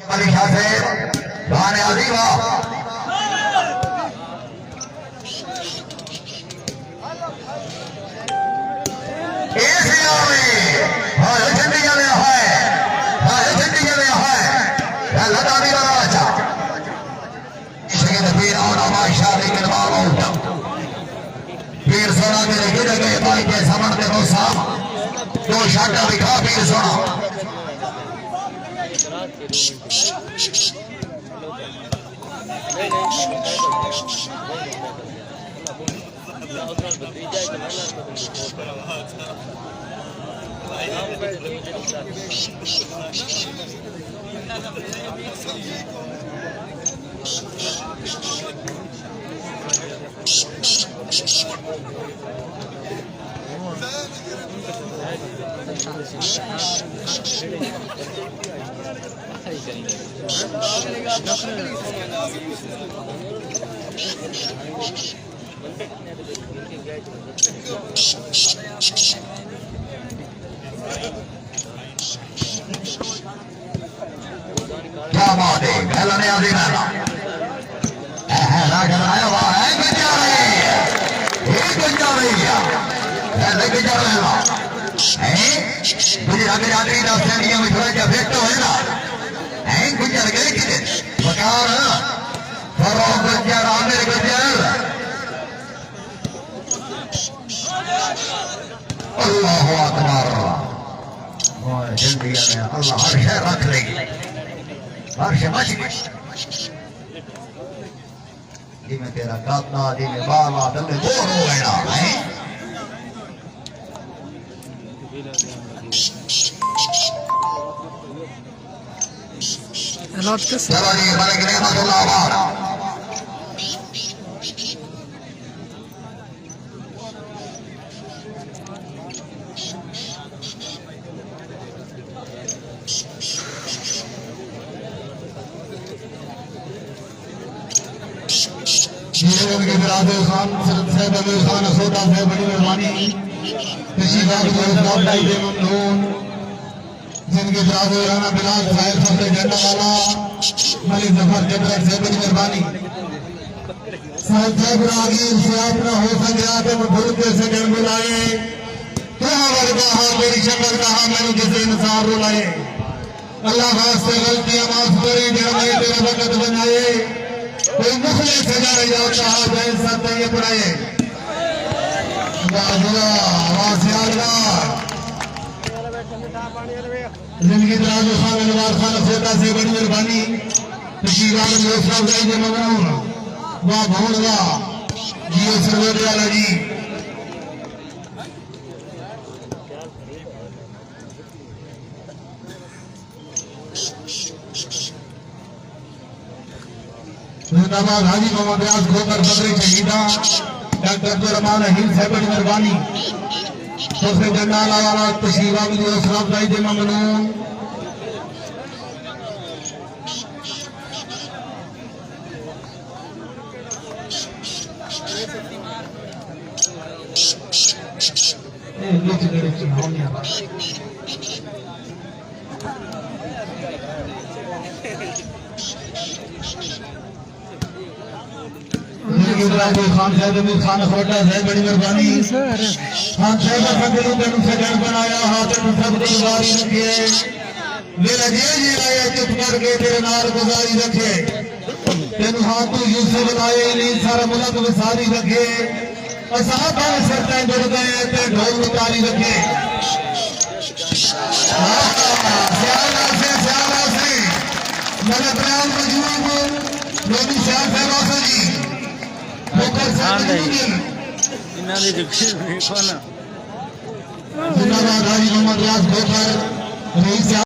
लिखा से गाने अजीबा एशिया में हाय चंडीगढ़ में हाय चंडीगढ़ में हाय लता भी राजा इसके फिर और आवाज़ लेकिन बाबा फिर सोना मेरे गिर गए भाई के समण में रोसा दो शाटा दिखा फिर सोना क्या बात है पहला ने आदि ना राजा आया हुआ है गंजा रही है लेके जा रहे हैं मुझे आगे आदमी ना सैनियों में थोड़ा क्या फेंकता है ना हैं गुजर गए कि बकार फरोग गुजर आमिर गुजर अल्लाह अकबर जल्दी अल्लाह हर शय रख लेगी हर शय बच गई दी में तेरा कातना दी में बाला दल में बोर हो गया है सवारी मलिक रहमतुल्लाह वाला के बिरादर खान साहब अमीर खान असोदा से बड़ी मेहरबानी किसी बात को साहब दे ममनून जिनके बिरादर राना बिलाल साहब सबसे झंडा वाला मलिक जफर जबरत से बड़ी मेहरबानी साहब रागीर से अपना हो सका तो भूल के से जन बुलाए क्या वर्गा हा मेरी शक्ल कहा मैंने किसी इंसान रुलाए अल्लाह वास्ते गलतियां माफ करे जब मैं तेरा वक्त बनाए कोई मुखले सजाए जाता है जैसा तय पड़ाए जिंदगी दराज खान अनवार खान खोता से बड़ी मेहरबानी किसी बात में सब जाएंगे ममनून वाह भोल वाह जियो सरवर वाला जी जिंदाबाद हाजी मोहम्मद रियाज खोकर बदरी शहीदा डॉक्टर अब्दुर्रहमान अहील साहब बड़ी मेहरबानी सबसे जन्नाला वाला तशरीफ आमदी असराफ भाई दे ममनून खान साहब अमीर खान खोटा साहब बड़ी मेहरबानी खान साहब फकरू तेन सजन बनाया हाथ सब गुजारी रखे मेरा जी आया चुप करके तेरे नाल गुजारी रखे तेन हाथ तू यूसुफ लाए नहीं सारा मुल्क विसारी रखे असाब सरते जुड़ गए ते ढोल उतारी रखे सियाला से मेरे प्यार मजबूर लोनी शाह साहब जी जिंदाबाद हाजी मोहम्मद रियाज खोकर